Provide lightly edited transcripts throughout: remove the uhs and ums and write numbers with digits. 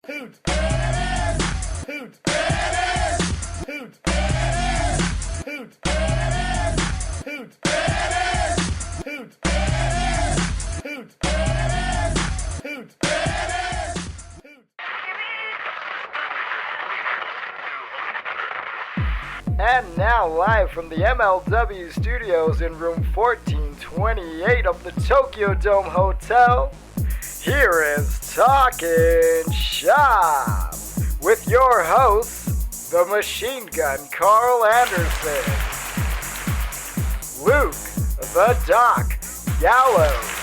Hoot! Hoot! Hoot! Hoot! Hoot! Hoot! Hoot! Hoot! And now live from the MLW studios in room 1428 of the Tokyo Dome Hotel, here is Talkin' Shop with your hosts, the Machine Gun Carl Anderson, Luke the Doc Gallows,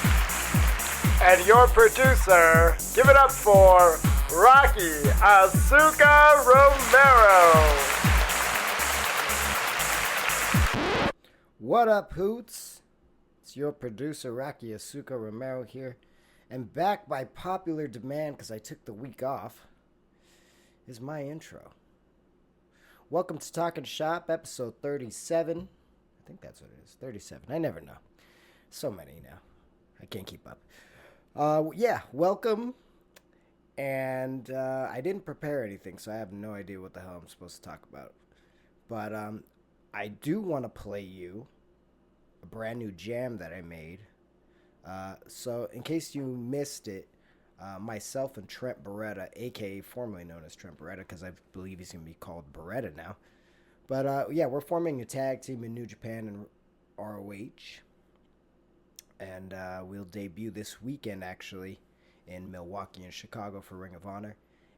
and your producer. Give it up for Rocky Asuka Romero. What up, Hoots? It's your producer, Rocky Asuka Romero here, and back by popular demand, because I took the week off, is my intro. Welcome to Talkin' Shop, episode 37. I think that's what it is, 37. I never know. So many now. I can't keep up. Welcome. And I didn't prepare anything, so I have no idea what the hell I'm supposed to talk about. But I do want to play you a brand new jam that I made. So in case you missed it, myself and Trent Beretta, aka formerly known as Trent Beretta, because I believe he's going to be called Beretta now. But we're forming a tag team in New Japan and ROH. And we'll debut this weekend, actually, in Milwaukee and Chicago for Ring of Honor.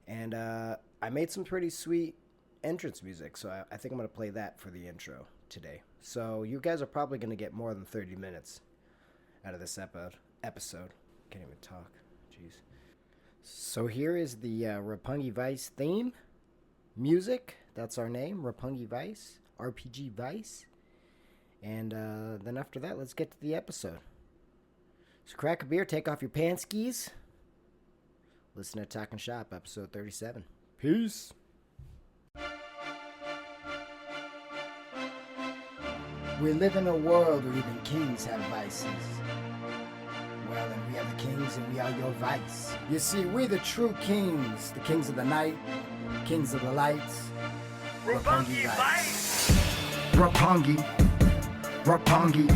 And I made some pretty sweet entrance music, so I think I'm going to play that for the intro today. So you guys are probably going to get more than 30 minutes out of this episode. Can't even talk. Jeez. So here is the Roppongi Vice theme music. That's our name, Roppongi Vice, RPG Vice. And then after that, let's get to the episode. So crack a beer, take off your pants skis. Listen to Talkin' Shop, episode 37. Peace. We live in a world where even kings have vices. Well, and we are the kings and we are your vice. You see, we the true kings, the kings of the night, kings of the lights. Roppongi Vice! Roppongi, Roppongi,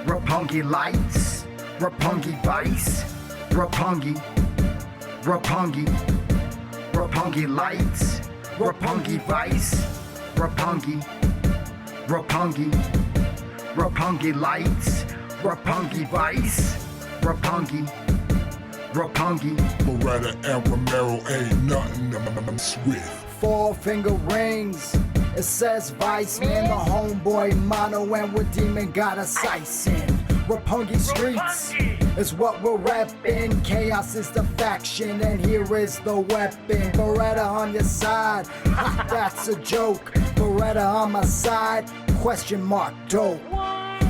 Roppongi lights, Roppongi Vice, Roppongi, Roppongi, Roppongi lights, Roppongi Vice, Roppongi, Roppongi, Roppongi lights, Roppongi Vice, Roppongi, Roppongi. Beretta and Romero ain't nothing I'm swift. 4-finger rings, it says Vice, man, the homeboy mono, and we're demon got a sights in. Roppongi streets is what we're reppin'. Chaos is the faction, and here is the weapon. Beretta on your side, ha, that's a joke. Beretta on my side, question mark, dope.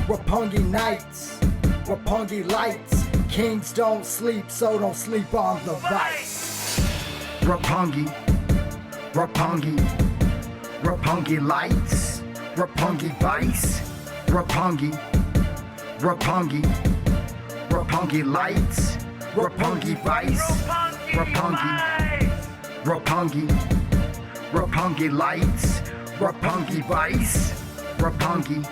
Roppongi nights, Roppongi lights. Kings don't sleep, so don't sleep on the Vice. Roppongi, Roppongi, Roppongi lights, Roppongi Vice, Roppongi, Roppongi, Roppongi lights, Roppongi Vice, Roppongi, Roppongi, Roppongi lights, Roppongi Vice, Roppongi,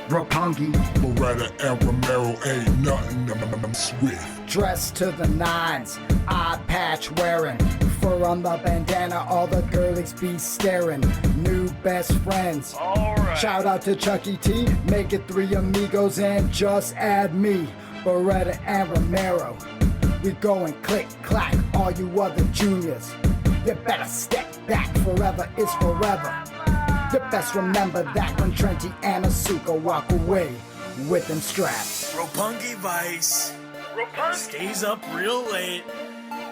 Roppongi. Beretta and Romero ain't nothing I'm swift. Dressed to the nines, eye patch wearing, fur on the bandana, all the girlies be staring. New best friends. Alright. Shout out to Chucky T, make it 3 amigos and just add me. Beretta and Romero, we going click clack. All you other juniors, you better step back. Forever is forever. You best remember that when Trenty and Asuka walk away with them straps. Roppongi Vice Roppongi! stays up real late,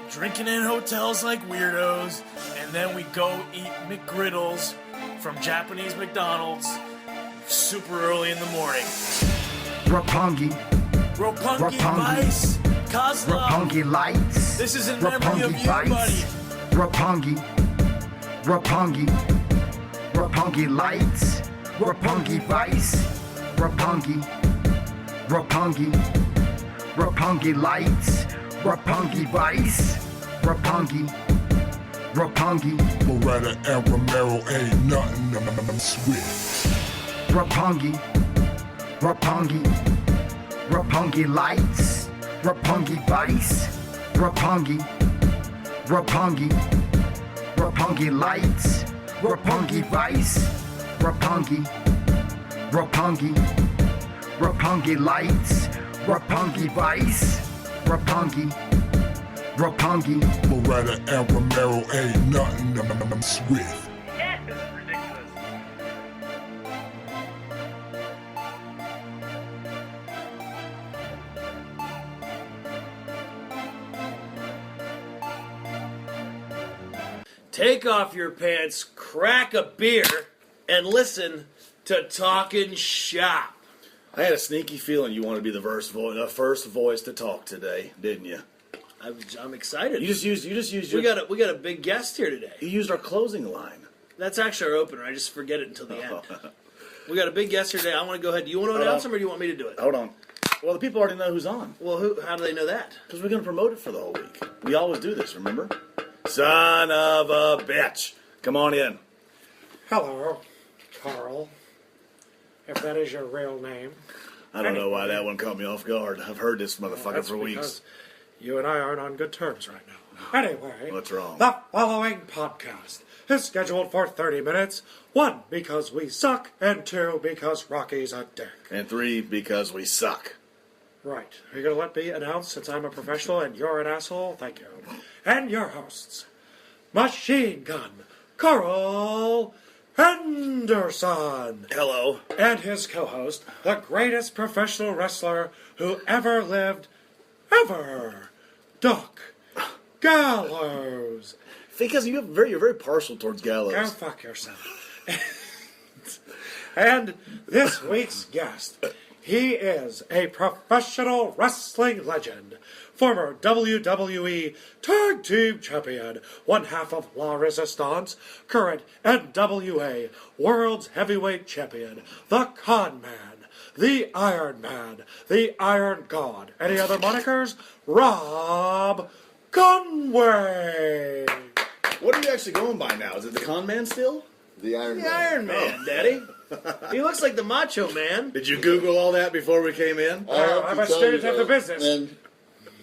drinking in hotels like weirdos, and then we go eat McGriddles from Japanese McDonald's super early in the morning. Roppongi, Roppongi Vice, Kozlov, Roppongi lights, this is in memory Roppongi of you, Vice, buddy. Roppongi, Roppongi, Roppongi lights, Roppongi Vice, Roppongi, Roppongi, Roppongi lights, Roppongi Vice, Rapungi, Rapungi, Beretta and Romero ain't nothing sweet. Rapungi, Rapungi, Rapungi lights, Rapungi vice, Rapungi, Rapungi, Rapungi lights, Rapungi vice, Rapungi, Rapungi, Rapungi lights, Rapungi vice, Rapungi, Rapungi, Beretta and Romero ain't nothing sweet. Yeah, this is ridiculous. Take off your pants, crack a beer, and listen to Talkin' Shop. I had a sneaky feeling you wanted to be the first voice to talk today, didn't you? I'm excited. You just used we your. got a big guest here today. You used our closing line. That's actually our opener. I just forget it until the end. We got a big guest here today. I want to go ahead. Do you want to announce him, or do you want me to do it? Hold on. Well, the people already know who's on Well, how do they know that? because we're going to promote it for the whole week. We always do this, remember? Son of a bitch! Come on in. Hello, Carl. If that is your real name. I don't know why that one caught me off guard. I've heard this motherfucker That's for weeks. because you and I aren't on good terms right now. Anyway, What's wrong? the following podcast is scheduled for 30 minutes. 1, because we suck, and 2, because Rocky's a dick. And 3, because we suck. Right. Are you going to let me announce since I'm a professional and you're an asshole? Thank you. And your hosts, Machine Gun Carl Henderson. Hello. And his co-host, the greatest professional wrestler who ever lived, ever, Doc Gallows. Because you're very partial towards Go Gallows. fuck yourself. And this week's guest, he is a professional wrestling legend, former WWE Tag Team Champion, one half of La Resistance, current NWA World's Heavyweight Champion, the Con Man, the Iron Man, the Iron God. Any other monikers? Rob Conway. What are you actually going by now? Is it the Con Man still? The Iron The Man. Iron Man, Daddy. He looks like the Macho Man. Did you Google all that before we came in? I have I'm to a tell student you, of the though, business. And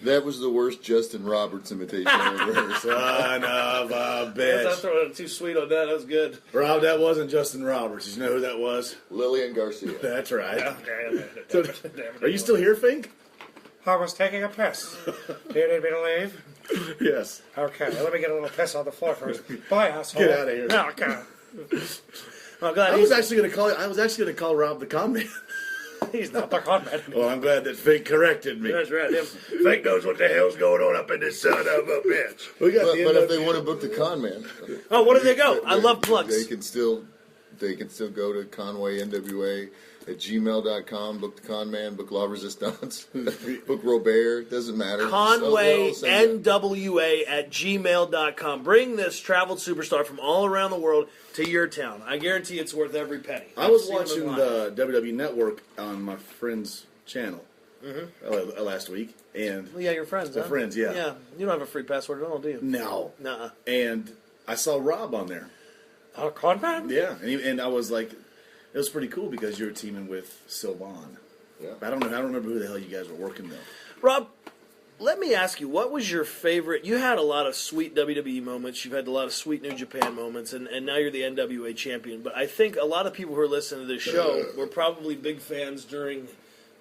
that was the worst Justin Roberts imitation I've ever heard. Son of a I'm bitch. throwing it too sweet on that. That was good. Rob, that wasn't Justin Roberts. Did you know who that was? Lillian Garcia. That's right. Are you still here, Fink? I was taking a piss. Do you need me to leave? Yes. Okay, let me get a little piss on the floor first. Bye, asshole. Get out of here. No, okay. Oh, God, I was actually going to call Rob the Con Man. He's not the con man. Well, I'm glad that Fink corrected me. That's right. Fink knows what the hell's going on up in this son of a bitch. We got But, the but end if they want to book the con man, Oh, where do they go? I love plugs. They can still go to Conway NWA at gmail.com, book the con man, book La Resistance, book Robert, doesn't matter. Conway They'll send it. NWA at gmail.com. Bring this traveled superstar from all around the world to your town. I guarantee it's worth every penny. I was I've seen watching them the live. WWE Network on my friend's channel last week, and Well, yeah, you're friends, We're huh? friends, yeah. Yeah. You don't have a free password at all, do you? no, Nuh-uh. and I saw Rob on there. A con man? Yeah, and I was like, it was pretty cool because you were teaming with Sylvan. Yeah. I don't remember who the hell you guys were working though. Rob, let me ask you, what was your favorite? You had a lot of sweet WWE moments. You've had a lot of sweet New Japan moments, and now you're the NWA champion. But I think a lot of people who are listening to this show were probably big fans during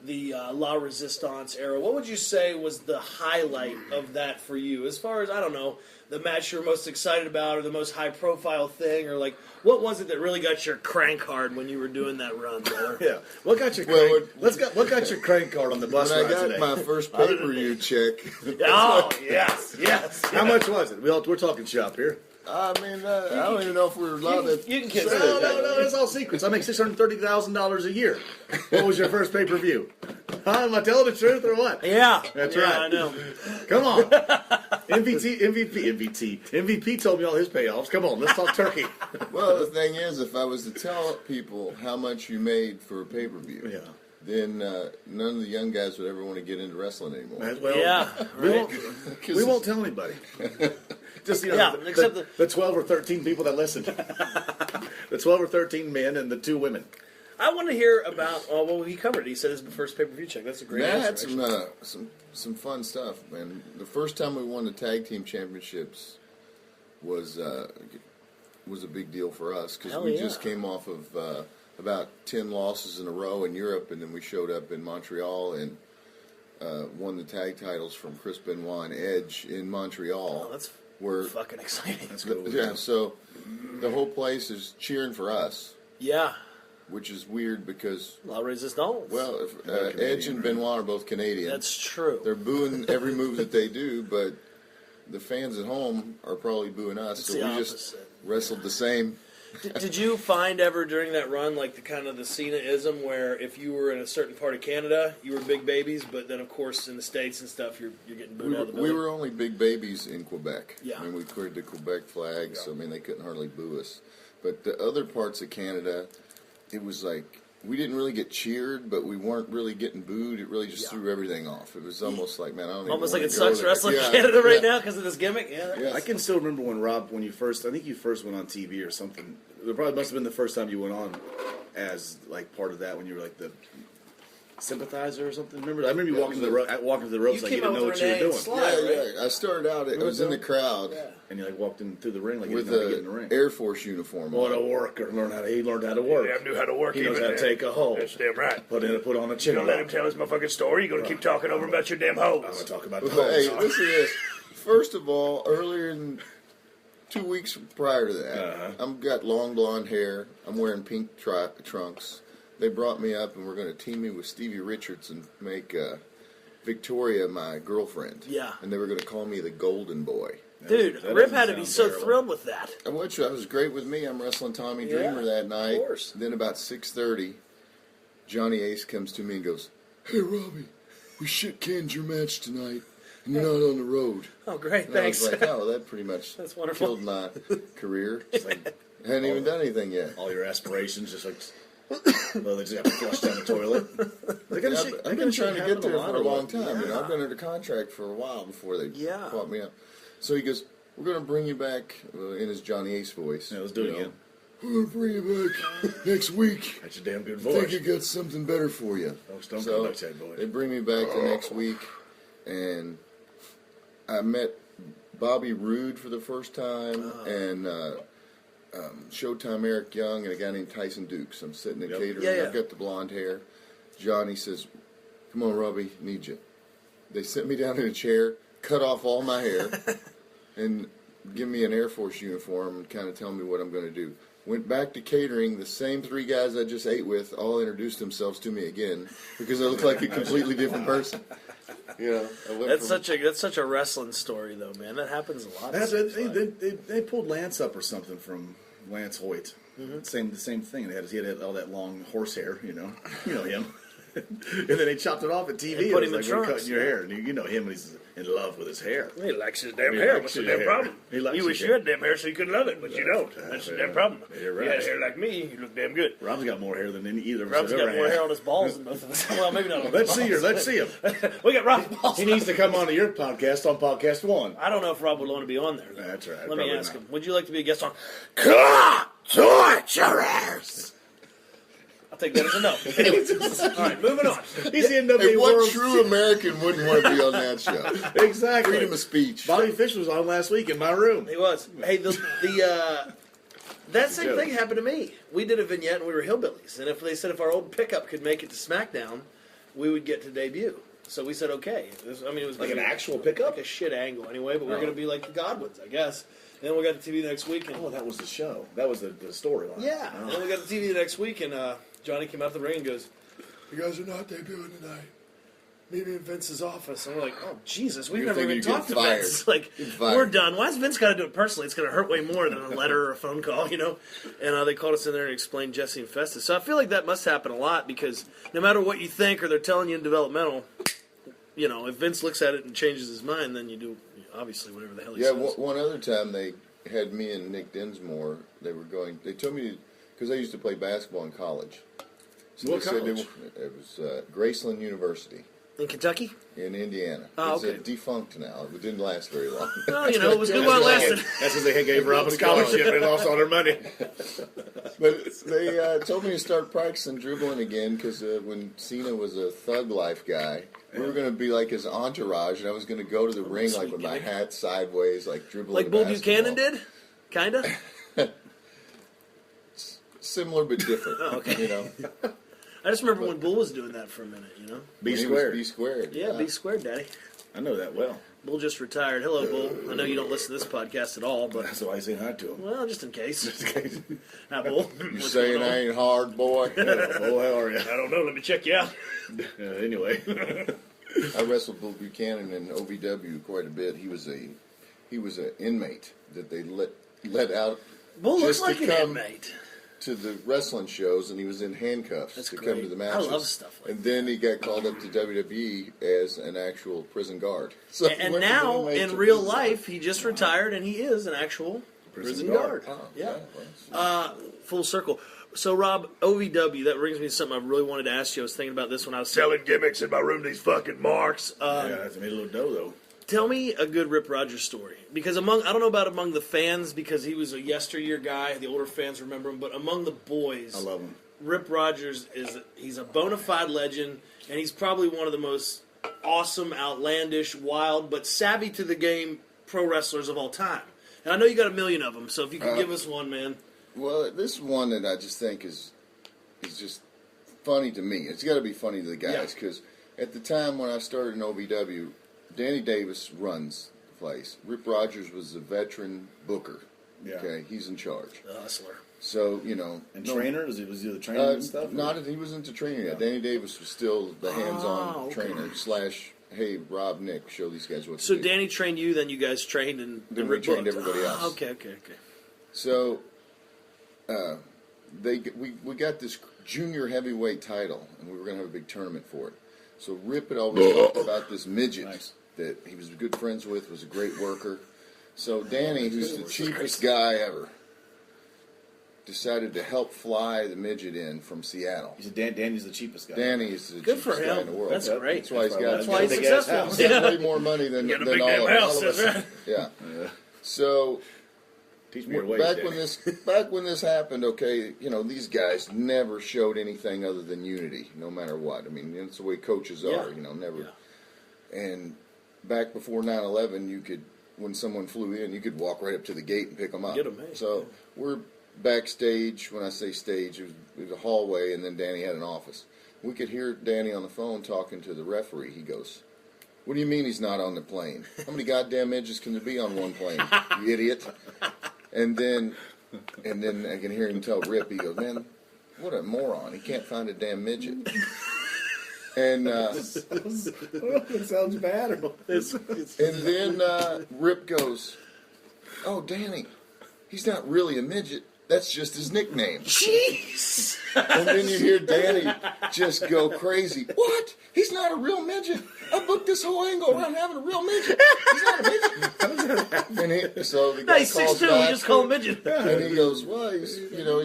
the La Resistance era. What would you say was the highlight of that for you? As far as, I don't know, the match you were most excited about or the most high-profile thing? Or, like, what was it that really got your crank hard when you were doing that run, brother? Yeah, what got your Well, crank? What got your crank card on the bus When I ride got today? my first pay-per-view check, Oh, yes. How much was it? We're talking shop here. I mean, I don't even know if we're allowed to You can kiss say it. No, that's all secrets. I make $630,000 a year. What was your first pay-per-view? Huh? Am I telling the truth or what? Yeah. That's Yeah, right. I know. Come on. MVP told me all his payoffs. Come on, let's talk turkey. Well, the thing is, if I was to tell people how much you made for a pay-per-view, Yeah. then none of the young guys would ever want to get into wrestling anymore. Well, Yeah, we right. won't. We won't tell anybody. Just Yeah, except the 12 or 13 people that listen. The 12 or 13 men and the 2 women. I want to hear about well, he covered it. He said it's the first pay-per-view check. That's a great Matt answer. had actually. some fun stuff, man. The first time we won the tag team championships was a big deal for us because Hell we yeah. just came off of about 10 losses in a row in Europe, and then we showed up in Montreal and won the tag titles from Chris Benoit and Edge in Montreal. Oh, that's where fucking exciting. That's good. yeah, so the whole place is cheering for us, Yeah. which is weird because La Resistance. well, if, They're Edge Canadian, and right? Benoit are both Canadian. That's true. They're booing every move that they do, but the fans at home are probably booing us. It's so the we just opposite. wrestled the same. Did you find ever during that run, like the kind of the Cena-ism, where if you were in a certain part of Canada, you were big babies, but then of course in the States and stuff, you're getting booed out of the We building? were only big babies in Quebec. Yeah. I mean, we cleared the Quebec flag, so I mean they couldn't hardly boo us. But the other parts of Canada, it was like we didn't really get cheered, but we weren't really getting booed. It really just threw everything off. It was almost like, man, I don't even Almost like wanna it go sucks there. wrestling Yeah, in Canada right yeah. now because of this gimmick. Yeah. Yeah. I can still remember when you first, I think you first went on TV or something. It probably must have been the first time you went on as like part of that when you were like the sympathizer or something. Remember? I remember you walking to the ropes You like came you didn't out know with what you were Renee doing. and Sly. Yeah. I started out. I was in the crowd And you like walked in through the ring like you with didn't know how to get in the the ring. Air Force uniform. What a on. worker! He learned how to work. I knew how to work He knows even how to then. take a hold. That's damn right. Put on a chin. You gonna let him tell his motherfucking story? You gonna keep talking over about your damn I'm gonna hoes? talk about the Hey, holes. listen to this. First of all, earlier in 2 weeks prior to that, Uh-huh. I've got long blonde hair. I'm wearing pink trunks. They brought me up and we're going to team me with Stevie Richards and make Victoria my girlfriend. Yeah. And they were going to call me the Golden Boy. Dude, That Rip doesn't had to be sound so terrible. thrilled with that. Which was great with me. I'm wrestling Tommy Yeah, Dreamer that night. of course. Then about 6:30, Johnny Ace comes to me and goes, "Hey Robbie, we shit canned your match tonight, and you're not on the road." Oh, great. And Thanks. I was like, "Oh, that pretty much That's wonderful. killed my career. It's like I hadn't even done anything yet." all your aspirations just like well, they just got flushed down the toilet. I've been trying to get there for a long time. You know, I've been under contract for a while before they Yeah. caught me up. So he goes, "We're going to bring you back," in his Johnny Ace voice. Yeah, let's do it again. "We're going to bring you back next week. That's your damn good I think voice. I got something better for you." Folks, don't So conduct that voice. they bring me back the next week, and I met Bobby Roode for the first time, and Showtime Eric Young, and a guy named Tyson Dukes. I'm sitting at Yep. catering. Yeah, yeah. I've got the blonde hair. Johnny says, "Come on, Robbie, need you." They sit me down in a chair, cut off all my hair, and give me an Air Force uniform and kind of tell me what I'm going to do. Went back to catering. The same 3 guys I just ate with all introduced themselves to me again because I look like a completely different person. You know, I went That's from- such a wrestling story, though, man. That happens a lot. They pulled Lance up or something from Lance Hoyt. The same thing. He had all that long horse hair, you know him. And then they chopped it off at TV. And put It was him in like, "We're trunks, cutting your hair." And you know him when he's in love with his hair. He likes his damn He hair. likes What's the his damn hair. problem? He likes You wish his you had damn hair so you could love it, but you don't. That's the yeah. damn problem. You're If you right. had hair like me, you look damn good. Rob's got more hair than either of us Rob's have got ever more had. hair on his balls than both of us. Well, maybe not on his Let's balls. see her. Let's see him. We got Rob's balls. He needs to come on to your podcast on podcast 1. I don't know if Rob would want to be on there. Though. That's right, Let me probably ask not. him. Would you like to be a guest on? Torturers! I'll take that as a no. Anyway, all right, moving on. He's the NWA Hey, what World true American wouldn't want to be on that show? Exactly. Freedom of speech. Bobby Fish was on last week in my room. He was. Hey, that same thing happened to me. We did a vignette and we were hillbillies, and if they said if our old pickup could make it to SmackDown, we would get to debut. So we said okay. It was Like an gonna be actual pickup? like a shit angle anyway, but we're going to be like the Godwins, I guess. And then we got the TV the next week, and Oh, that was the show. That was the storyline. yeah. Oh. And then we got the TV the next week, and Johnny came out the ring and goes, You guys are not debuting tonight. meet me in Vince's office. And we're like, oh, Jesus, we've You're never thinking even you're talked to getting fired. Vince. Like, Getting fired. we're done. Why is Vince got to do it personally? It's going to hurt way more than a letter or a phone call, you know? And they called us in there and explained Jesse and Festus. So I feel like that must happen a lot because no matter what you think or they're telling you in developmental, you know, if Vince looks at it and changes his mind, then you do, obviously, whatever the hell he Yeah, says. one other time they had me and Nick Dinsmore. They told me, because I used to play basketball in college, So What they said college? it was Graceland University In Kentucky? in Indiana. Oh, it's okay. Defunct now. It didn't last very long. Well, you know, it was good while it lasted. That's because they gave Rob a scholarship and they lost all their money. But they told me to start practicing dribbling again because when Cena was a Thug Life guy, we were going to be like his entourage, and I was going to go to the ring like with my hat sideways, like dribbling. Like Bull Buchanan did? Kinda? Similar but different. Oh, okay. You know, I just remember when Bull was doing that for a minute, you know? B When he was squared. B squared. Yeah, B squared, Daddy. I know that well. Bull just retired. Hello, Bull. I know you don't listen to this podcast at all, but That's why I say hi to him. well, just in case. Hi, Bull. You saying I ain't hard, boy? Oh, how are you? I don't know. Let me check you out. Anyway. I wrestled Bull Buchanan in OVW quite a bit. He was an inmate that they let out Bull looks just like to an come inmate. to the wrestling shows, and he was in handcuffs That's to great. come to the I matches. love stuff like and then he got called up to WWE as an actual prison guard. So he And went from now, inmate in to real prison life, he just retired and he is an actual prison guard. guard. Oh, Yeah. well, Full circle. So, Rob, OVW, that brings me to something I really wanted to ask you. I was thinking about this when I was selling gimmicks in my room, these fucking marks. Yeah, that's made a little dough, though. Tell me a good Rip Rogers story. Because I don't know about among the fans, because he was a yesteryear guy. The older fans remember him. But among the boys, I love him. Rip Rogers he's a bona fide legend, and he's probably one of the most awesome, outlandish, wild, but savvy to the game pro wrestlers of all time. And I know you got a million of them, so if you could give us one, man. Well, this one that I just think is just funny to me. It's got to be funny to the guys because at the time when I started in OVW, Danny Davis runs the place. Rip Rogers was the veteran booker. Yeah. Okay, he's in charge. The hustler. So you know, And trainer? Was he the trainer and stuff? he wasn't the trainer yet. Danny Davis was still the hands-on okay. trainer / hey, Rob, Nick, show these guys what So to do. Danny trained you, then you guys trained, and Then we Rip trained booked. everybody else. Okay. So, we got this junior heavyweight title, and we were going to have a big tournament for it. So Rip had always talked about this midget that he was good friends with, was a great worker. So Danny, who's the cheapest guy ever, decided to help fly the midget in from Seattle. He said Danny's the cheapest guy. Danny is the Good cheapest for guy him. in the world. That's great. That's why he's got. That's why he's big ass successful. house. He's got way more money than Get a all big of damn house, us. that's right. Yeah. So Teach me your ways, back Danny. when this happened, okay, you know, these guys never showed anything other than unity, no matter what. I mean, that's the way coaches are, you know, never. Yeah. And back before 9/11, you could, when someone flew in, you could walk right up to the gate and pick them up. Get 'em, hey. So we're backstage. When I say stage, it was a hallway, and then Danny had an office. We could hear Danny on the phone talking to the referee. He goes, "What do you mean he's not on the plane? How many goddamn midgets can there be on one plane, you idiot?" And then I can hear him tell Rip, he goes, "Man, what a moron. He can't find a damn midget." And It sounds bad. and then Rip goes, "Oh, Danny, he's not really a midget. That's just his nickname." Jeez. And then you hear Danny just go crazy. "What? He's not a real midget. I booked this whole angle around having a real midget. He's not a midget." And so the No, guy he's calls 6'2", back, you just call him midget. and he goes, "Well, he's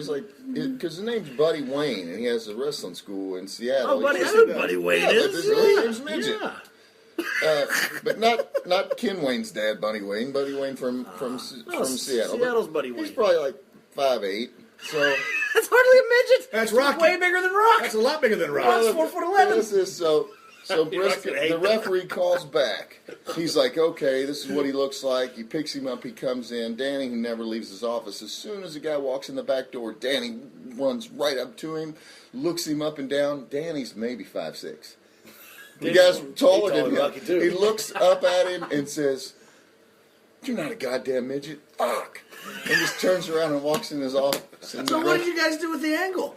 like, because his name's Buddy Wayne, and he has a wrestling school in Seattle." Oh, buddy, He I goes, know Buddy Wayne Yeah, but is. his real name's Midget. Yeah. But not Ken Wayne's dad, Buddy Wayne. Buddy Wayne from No, Seattle. Seattle's But Buddy Wayne. He's probably like 5'8". So That's hardly a midget. That's He's Rocky. way bigger than Rock. That's a lot bigger than Rock. Rock's 4'11". This is so Rock's Briscoe, gonna hate the that. referee calls back. He's like, "Okay, this is what he looks like." He picks him up. He comes in. Danny, who never leaves his office, as soon as the guy walks in the back door, Danny runs right up to him, looks him up and down. Danny's maybe 5'6". The guy's taller than Rocky, him. too. He looks up at him and says, "You're not a goddamn midget. Fuck." And just turns around and walks in his office. And So what did you guys do with the angle?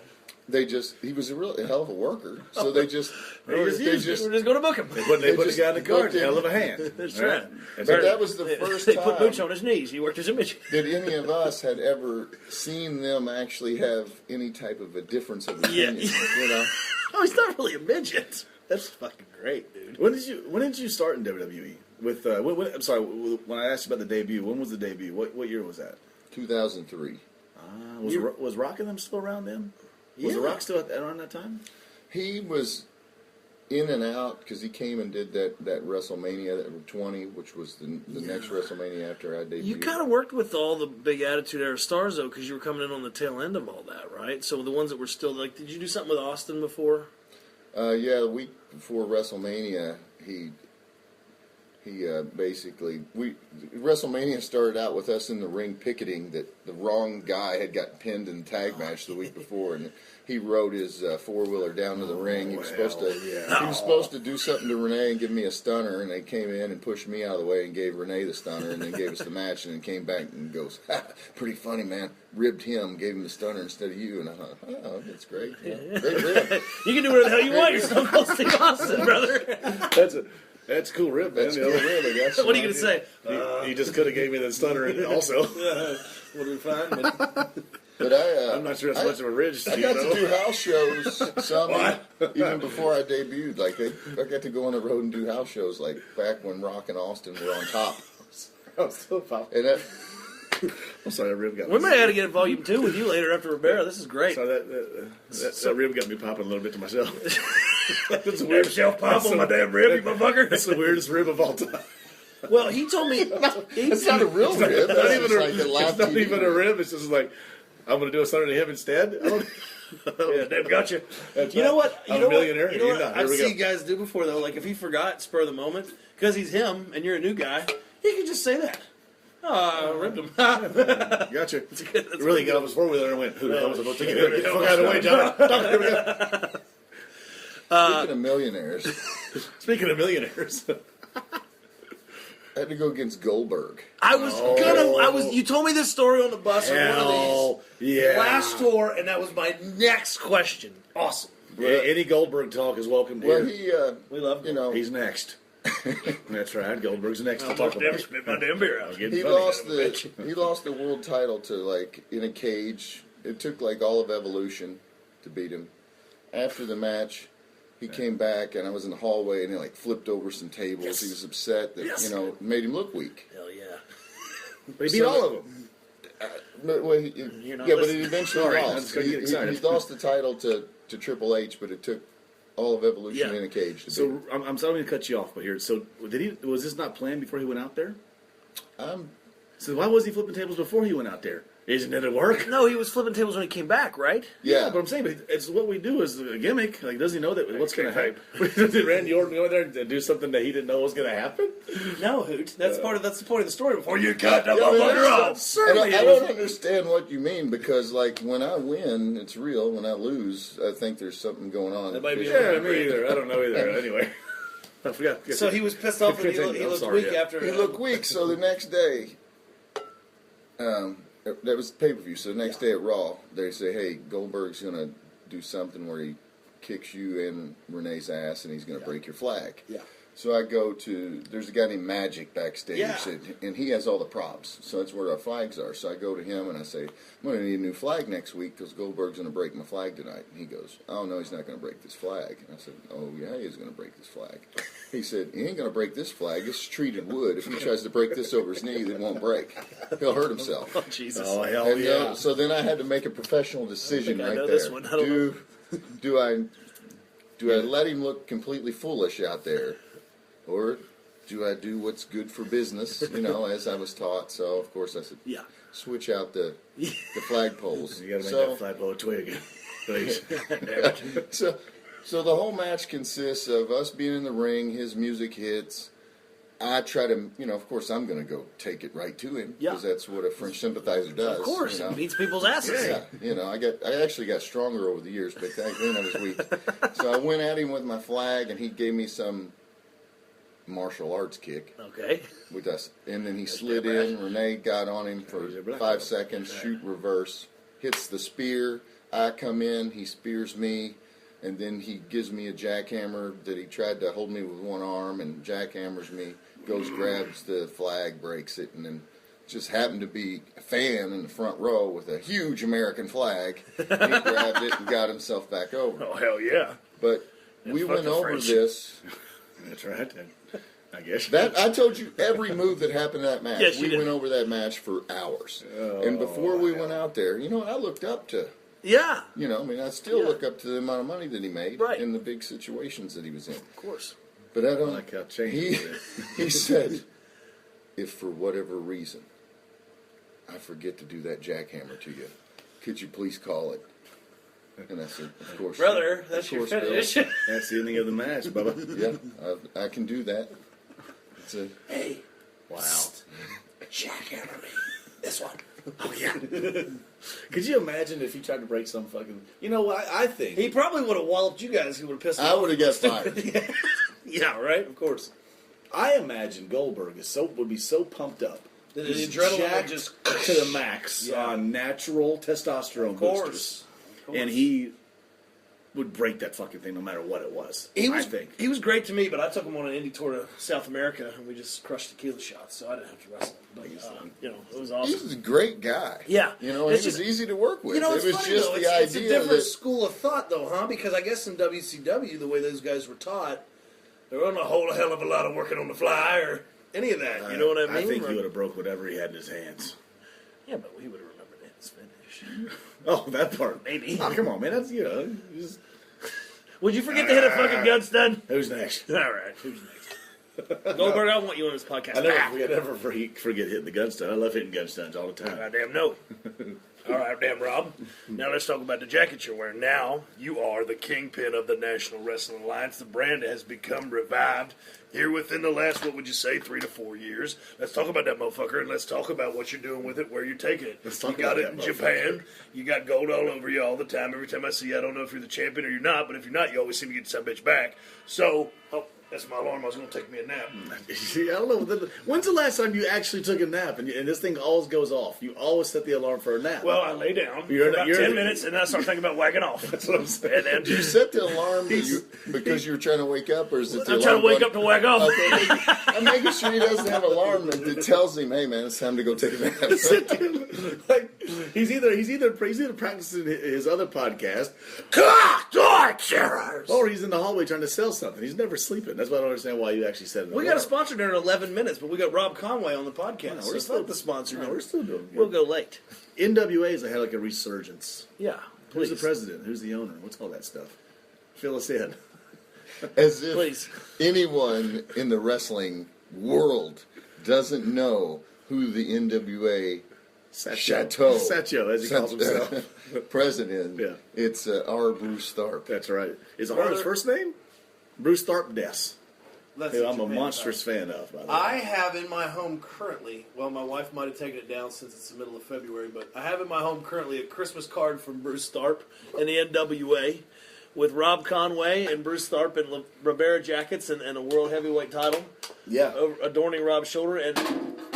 he was a hell of a worker. So they just We're just going to book him. They put the just guy in the card. booked him. Hell of a hand. That's right. That's But right. that was the first They put boots time on his knees. He worked as a midget. that any of us had ever seen them actually have any type of a difference of opinion. You know, Oh, he's not really a midget. That's fucking great, dude. When did you start in WWE? With I'm sorry. When I asked you about the debut, when was the debut? What year was that? 2003. Was Rock and them still around then? Was The Rock still around that time? He was in and out because he came and did that WrestleMania 20, which was the next WrestleMania after I debuted. You kind of worked with all the big Attitude Era stars, though, because you were coming in on the tail end of all that, right? So the ones that were still, like, did you do something with Austin before? Yeah, the week before WrestleMania, he basically WrestleMania started out with us in the ring picketing that the wrong guy had got pinned in the tag match the week before, and he rode his four-wheeler down to the ring. He was supposed to do something to Renee and give me a stunner, and they came in and pushed me out of the way and gave Renee the stunner, and then gave us the match, and then came back and goes, pretty funny, man. Ribbed him, gave him the stunner instead of you, and I thought, oh, that's great. Yeah, great rib. You can do whatever the hell you want. You're Stone Cold Steve Austin, brother. That's a cool rib, man. That's cool rib, I guess. What are you going to say? He just could have gave me the stunner also. Would be fine, but... But I'm not sure it's much of a ridge. I got to do house shows even before I debuted. Like I got to go on the road and do house shows, like back when Rock and Austin were on top. I was still popping. And that, I'm sorry, that rib got me. We may have to get a volume 2 with you later after Rivera. This is great. So that rib got me popping a little bit to myself. That's a Weird self pop on my damn rib, you motherfucker. That's the weirdest rib of all time. Well, he told me... it's not a real rib. It's not even a rib. It's just like, I'm going to do a stunner to him instead. Yeah, Dave got you. You know what? I'm a millionaire. You know You're what not. I've Here we go. seen guys do before, though. Like, if he forgot, spur of the moment, because he's him and you're a new guy, he could just say that. Oh, I ripped him. Gotcha. He really got off his four-wheeler and went, who the hell was supposed to get the fuck out of the way, John? Here we go. Speaking of millionaires, Speaking of millionaires. I had to go against Goldberg. I was you told me this story on the bus on one of these last tour, and that was my next question. Awesome. Yeah, any Goldberg talk is welcome Well, here. We love him. He's next. That's right. Goldberg's next to talk about. Spit my damn beer out. He lost the world title to, like, in a cage. It took like all of Evolution to beat him. After the match, he came back, and I was in the hallway, and he like flipped over some tables. Yes. He was upset that made him look weak. Hell yeah. But he beat all of them. But he eventually lost. He lost the title to Triple H, but it took all of Evolution in a cage to beat him. So I'm sorry to cut you off, but here, so was this not planned before he went out there? So why was he flipping tables before he went out there? Isn't it at work? No, he was flipping tables when he came back, right? Yeah, but I'm saying, but it's what we do is a gimmick. Like, does he know that what's going to happen? Did Randy Orton go in there and do something that he didn't know was going to happen? No, Hoot. That's the point of the story. Before you cut the motherfucker off. Certainly, I don't understand what you mean, because like when I win, it's real. When I lose, I think there's something going on. That might be me either. I don't know either. Anyway, I forgot. So he was pissed off, and he looked weak after. He looked weak. So the next day, that was pay-per-view. So the next day at Raw, they say, hey, Goldberg's going to do something where he kicks you and Renee's ass, and he's going to break your flag. Yeah. So I go to, there's a guy named Magic backstage, and he has all the props. So that's where our flags are. So I go to him and I say, I'm going to need a new flag next week because Goldberg's going to break my flag tonight. And he goes, oh, no, he's not going to break this flag. And I said, oh, yeah, he is going to break this flag. He said, he ain't going to break this flag. This is treated wood. If he tries to break this over his knee, it won't break. He'll hurt himself. Oh, Jesus. Oh, hell And, yeah. so then I had to make a professional decision I right know there. this one. I don't know. Do I let him look completely foolish out there? Or do I do what's good for business, as I was taught? So, of course, I said, switch out the flagpoles. You got to make that flagpole a twig, please. So the whole match consists of us being in the ring, his music hits. I try to, of course, I'm going to go take it right to him because that's what a French sympathizer does. Of course, it beats people's asses. Yeah, I actually got stronger over the years, but back then I was weak. So I went at him with my flag, and he gave me some martial arts kick. Okay. With us, and then he slid in. Renee got on him for 5 seconds. Shoot reverse, hits the spear. I come in. He spears me, and then he gives me a jackhammer that he tried to hold me with one arm, and jackhammers me. Goes, grabs the flag, breaks it, and then just happened to be a fan in the front row with a huge American flag. He grabbed it and got himself back over. Oh, hell yeah. But we went over this. That's right. I guess. I told you every move that happened in that match. Yes, we went over that match for hours. And before we went out there, I looked up to Yeah. You know, I mean, I still Yeah. look up to the amount of money that he made Right. in the big situations that he was in. Of course. But I don't I like how changed he said, if for whatever reason I forget to do that jackhammer to you, could you please call it? And I said, of course. Brother, of that's your course, Bill. finish. That's the ending of the match, Bubba. Yeah, I can do that. It's a, Hey, Wow. jackhammer me. This one. Oh, yeah. Could you imagine if he tried to break some fucking... You know, I think... He probably would have walloped you guys. He would have pissed him I off. would have got fired. Yeah, right? Of course. I imagine Goldberg would be so pumped up. The He's adrenaline jacked just... to the max Yeah. on natural testosterone Of course. boosters. And he would break that fucking thing no matter what it was. He was, I think. he was great to me, but I took him on an indie tour to South America, and we just crushed tequila shots, so I didn't have to wrestle him. But, you know, it was awesome. He's a great guy. Yeah. You know, he It's was just- easy to work with. You know, it it's was funny, just though. the It's a idea different that school of thought, though, huh? Because I guess in WCW, the way those guys were taught, there wasn't a whole hell of a lot of working on the fly or any of that. You know what I mean? I think he Like- would have broke whatever he had in his hands. Yeah, but we would have remembered his finish. Oh, that part. Maybe. Oh, come on, man. That's, you know... Just... Would you forget to hit a fucking gun stun? Who's next? All right, who's next? Goldberg, I want you on this podcast. I never forget hitting the gun stun. I love hitting gun stuns all the time. Goddamn no. All right, damn Rob. Now let's talk about the jacket you're wearing. Now you are the kingpin of the National Wrestling Alliance. The brand has become revived here within the last, what would you say, 3 to 4 years. Let's talk about that motherfucker, and let's talk about what you're doing with it, where you're taking it. Let's You talk got about it that in motherfucker. Japan. You got gold all over you all the time. Every time I see you, I don't know if you're the champion or you're not, but if you're not, you always seem to get some bitch back. So, oh, that's my alarm. I was going to take me a nap. I don't know. When's the last time you actually took a nap and this thing always goes off? You always set the alarm for a nap. Well, I lay down for You're- about you're- 10 minutes, and then I start thinking about whacking off. That's what I'm saying. And then you set the alarm because you were trying to wake up, or is it the I'm trying to alarm wake up to whack off. Okay, I'm making sure he doesn't have an alarm that tells him, "Hey, man, it's time to go take a nap." Like, he's either practicing his other podcast, or he's in the hallway trying to sell something. He's never sleeping. That's why I don't understand why you actually said it. We got a sponsor during 11 minutes, but we got Rob Conway on the podcast. No, so we're it's still- not the sponsor. No, we're still doing good. We'll go late. NWA's had like a resurgence. Yeah. Who's the Please. president? Who's the owner? What's all that stuff? Fill us in. As if Please. anyone in the wrestling world doesn't know who the NWA Chateau Satcho, as he calls himself. president. Yeah. It's R. Bruce Tharp. That's right. Is R his first name? Bruce Tharp Des. That's Who the I'm a Japan monstrous fan of, by the way. I have in my home currently, well, my wife might have taken it down since it's the middle of February, but I have in my home currently a Christmas card from Bruce Tharp and the NWA with Rob Conway and Bruce Tharp in Ribera jackets and a world heavyweight title Yeah. adorning Rob's shoulder. And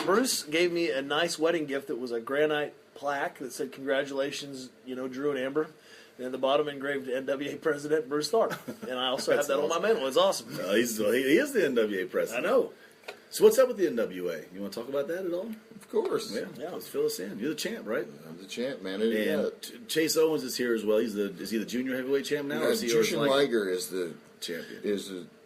Bruce gave me a nice wedding gift that was a granite plaque that said, "Congratulations, Drew and Amber." And at the bottom engraved NWA President Bruce Tharp. And I also have that on my mantle. It's awesome. He is the NWA I president. know. So what's up with the NWA? You want to talk about that at all? Of course. Yeah. Let's fill us in. You're the champ, right? I'm the champ, man. And Chase Owens is here as well. Is he the junior heavyweight champ now? Or is he Jushin like Liger is the champion?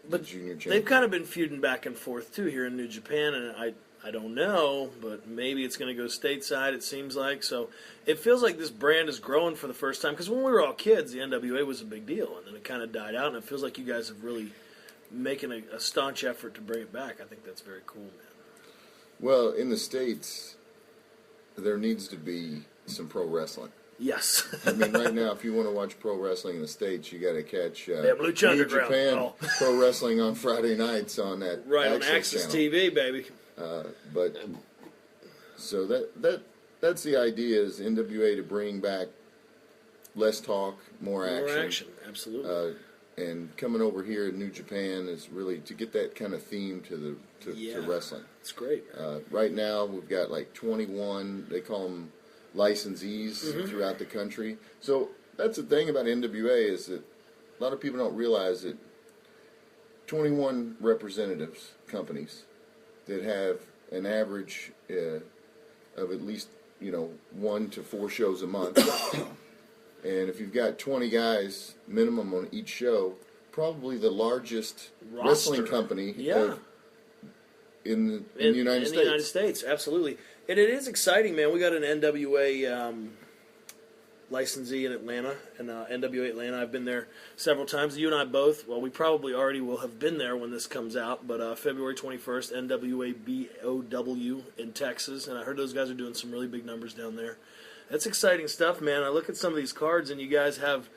the junior champion. They've kind of been feuding back and forth, too, here in New Japan, and I don't know, but maybe it's going to go stateside, it seems like. So it feels like this brand is growing for the first time, because when we were all kids, the NWA was a big deal, and then it kind of died out, and it feels like you guys have really making a staunch effort to bring it back. I think that's very cool, man. Well, in the States, there needs to be some pro wrestling. Yes. I mean, right now, if you want to watch pro wrestling in the States, you got to catch Lucha New Underground. Japan Oh. Pro Wrestling on Friday nights on that Right, on Access channel. TV, baby. But so that's the idea is NWA to bring back less talk, more action. More action, absolutely. And coming over here in New Japan is really to get that kind of theme to wrestling. It's great. Right now we've got like 21. They call them licensees throughout the country. So that's the thing about NWA is that a lot of people don't realize that 21 representatives, companies, that have an average of at least 1 to 4 shows a month. And if you've got 20 guys minimum on each show, probably the largest wrestling company in the United States. In the United States, absolutely. And it is exciting, man. We got an NWA licensee in Atlanta, and NWA Atlanta. I've been there several times. You and I both. Well, we probably already will have been there when this comes out. But February 21st, NWA BOW in Texas, and I heard those guys are doing some really big numbers down there. That's exciting stuff, man. I look at some of these cards, and you guys have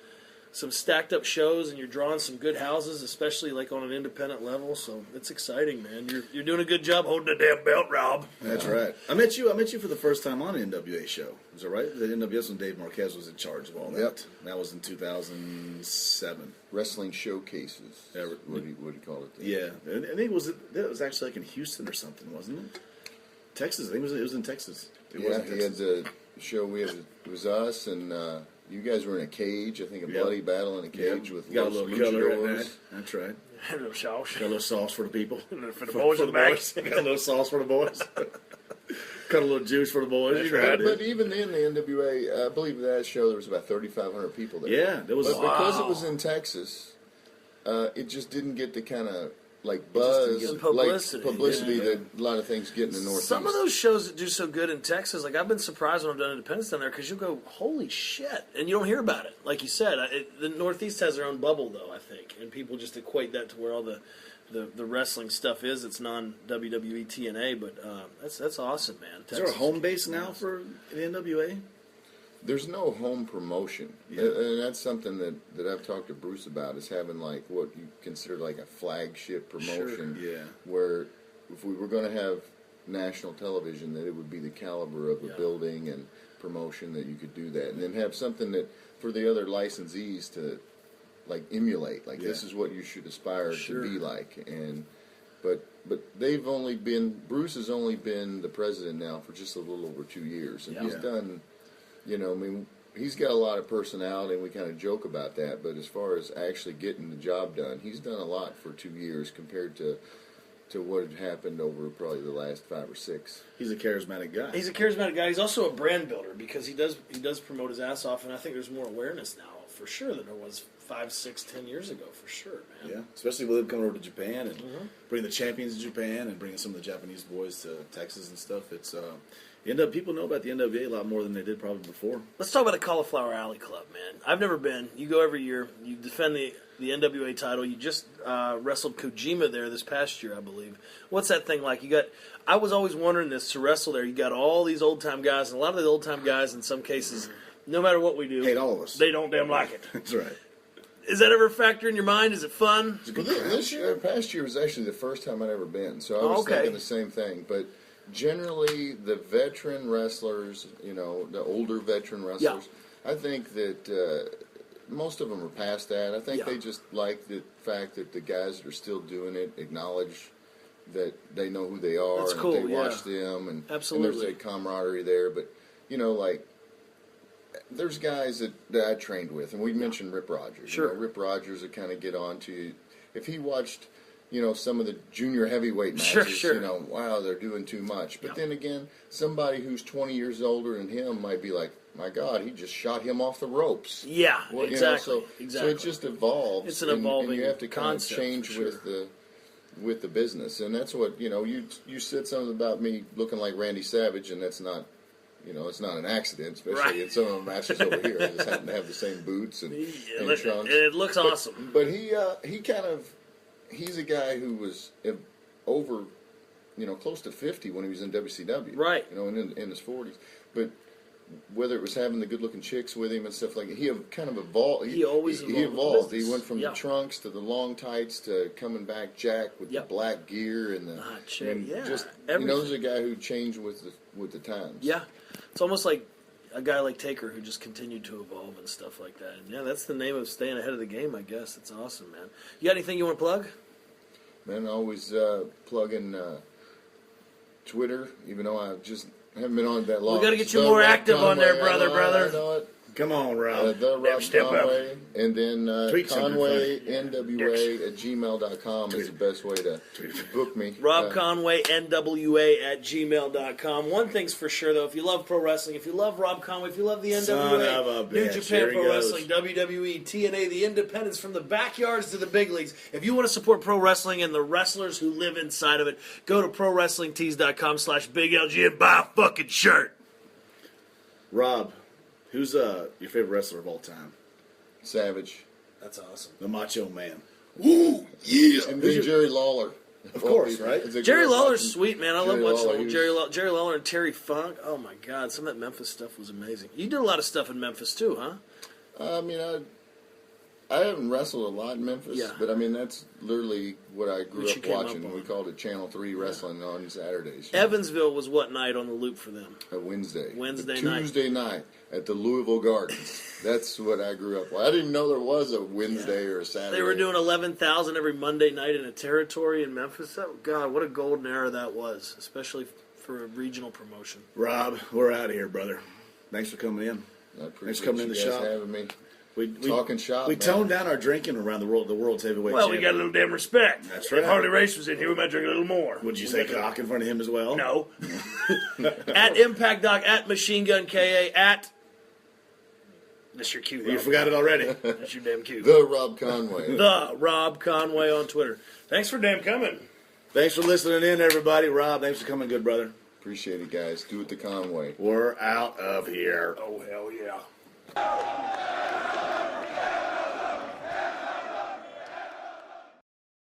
some stacked up shows, and you're drawing some good houses, especially like on an independent level. So it's exciting, man. You're doing a good job holding the damn belt, Rob. That's right. I met you for the first time on an NWA show. Is that right? The NWA when Dave Marquez was in charge of all that. Yep. That was in 2007. Wrestling showcases. Yeah, What do you call it? Yeah, I think it was actually like in Houston or something, wasn't it? Texas. I think it was in Texas. It was in He had Texas. the show. It was us and. You guys were in a cage, I think a bloody battle in a cage with got a Los little color in Luchadors. that. That's right. A little sauce. Got a little sauce for the people. For the boys in the back. Got a little sauce for the boys. Cut a little juice for the boys. That's You know how it But is. even then, the NWA, I believe that show there was about 3,500 people there. Yeah, there was. But because it was in Texas, it just didn't get the kind of like buzz, get publicity. like publicity Yeah. that a lot of things get in the Northeast. Some of those shows that do so good in Texas, like I've been surprised when I've done independence down there because you'll go, holy shit, and you don't hear about it. Like you said, the Northeast has their own bubble, though, I think, and people just equate that to where all the wrestling stuff is. It's non-WWE TNA, but that's awesome, man. Is there a home base now for the NWA? There's no home promotion, and that's something that I've talked to Bruce about, is having like what you consider like a flagship promotion. Sure, yeah. Where if we were going to have national television, that it would be the caliber of a building and promotion that you could do that, and then have something that for the other licensees to like emulate. Like this is what you should aspire to be like, and but they've only been Bruce has only been the president now for just a little over 2 years, and he's done. You know, I mean, he's got a lot of personality, and we kind of joke about that. But as far as actually getting the job done, he's done a lot for 2 years compared to what had happened over probably the last 5 or 6. He's a charismatic guy. He's a charismatic guy. He's also a brand builder because he does promote his ass off, and I think there's more awareness now for sure than there was 5, 6, 10 years ago for sure, man. Yeah, especially with him coming over to Japan and bringing the champions to Japan and bringing some of the Japanese boys to Texas and stuff. It's people know about the NWA a lot more than they did probably before. Let's talk about the Cauliflower Alley Club, man. I've never been. You go every year. You defend the NWA title. You just wrestled Kojima there this past year, I believe. What's that thing like? I was always wondering this, to wrestle there. You got all these old-time guys, and a lot of the old-time guys, in some cases, no matter what we do, hate all of us. They don't damn like it. That's right. Is that ever a factor in your mind? Is it fun? Well, past year was actually the first time I'd ever been, so I was thinking the same thing. But generally, the veteran wrestlers, you know, the older veteran wrestlers, I think that most of them are past that. I think they just like the fact that the guys that are still doing it acknowledge that they know who they are. That's and cool, they watch them, and absolutely. there's a camaraderie there. But, you know, like, there's guys that I trained with, and we mentioned Rip Rogers. Sure. You know, Rip Rogers would kind of get on to, if he watched, you know, some of the junior heavyweight matches, Sure. you know, wow, they're doing too much. But then again, somebody who's 20 years older than him might be like, my God, he just shot him off the ropes. Yeah, Well, exactly. You know, so exactly. it just evolves. It's an and evolving you have to kind of concept, change for sure. with the business, and that's what, you know. You said something about me looking like Randy Savage, and that's not. You know, it's not an accident, especially in some of the matches over here. I just happen to have the same boots and trunks. And it looks awesome. But he's a guy who was over, you know, close to 50 when he was in WCW. Right. You know, in his 40s. But whether it was having the good-looking chicks with him and stuff like that, he kind of evolved. He always evolved. He went from the trunks to the long tights to coming back jacked with the black gear and the hot chick. and just everything. you know, there's a guy who changed with the times. Yeah. It's almost like a guy like Taker who just continued to evolve and stuff like that. And yeah, that's the name of staying ahead of the game, I guess. It's awesome, man. You got anything you want to plug? Man, I always plugging Twitter, even though I just haven't been on it that long. We got to get you more active on there, brother. I know it. Come on, Rob. The Rob Step up. Conway, and then Tweet something Conway funny. NWA at gmail.com is the best way to book me. Rob Conway, NWA at gmail.com. One thing's for sure, though. If you love pro wrestling, if you love Rob Conway, if you love the Son of a NWA, New bitch. Japan Here he Pro goes. Wrestling, WWE, TNA, the independents from the backyards to the big leagues. If you want to support pro wrestling and the wrestlers who live inside of it, go to ProWrestlingTees.com/BigLG and buy a fucking shirt. Rob, Who's your favorite wrestler of all time? Savage. That's awesome. The Macho Man. Ooh, yeah. And then Jerry Lawler. Of course, right? As a Jerry girl Lawler's watching sweet, man. I love Jerry watching Lawler, old he Jerry was- Lawler. Jerry Lawler and Terry Funk. Oh my God, some of that Memphis stuff was amazing. You did a lot of stuff in Memphis too, huh? I mean, I haven't wrestled a lot in Memphis, Yeah. but I mean that's literally what I grew What you up came up watching. on. We called it Channel 3 wrestling on Saturdays. Evansville was what night on the loop for them? A Wednesday. Wednesday night. Tuesday night at the Louisville Gardens. That's what I grew up with. I didn't even know there was a Wednesday or a Saturday. They were doing 11,000 every Monday night in a territory in Memphis. God, what a golden era that was, especially for a regional promotion. Rob, we're out of here, brother. Thanks for coming in. I appreciate Thanks for coming in you the guys shop. having me. We Talking shop, We man. toned down our drinking around the world's heavyweight. Well, we got a little damn respect. That's If right. Harley Race was in here, we might drink a little more. Would you say cock in front of him as well? No. At Impact Doc, at Machine Gun KA, at That's your cue. You Rob. forgot it already. That's your damn cue. The Rob Conway. the Rob Conway on Twitter. Thanks for damn coming. Thanks for listening in, everybody. Rob, thanks for coming, good brother. Appreciate it, guys. Do it the Conway. We're out of here. Oh, hell yeah.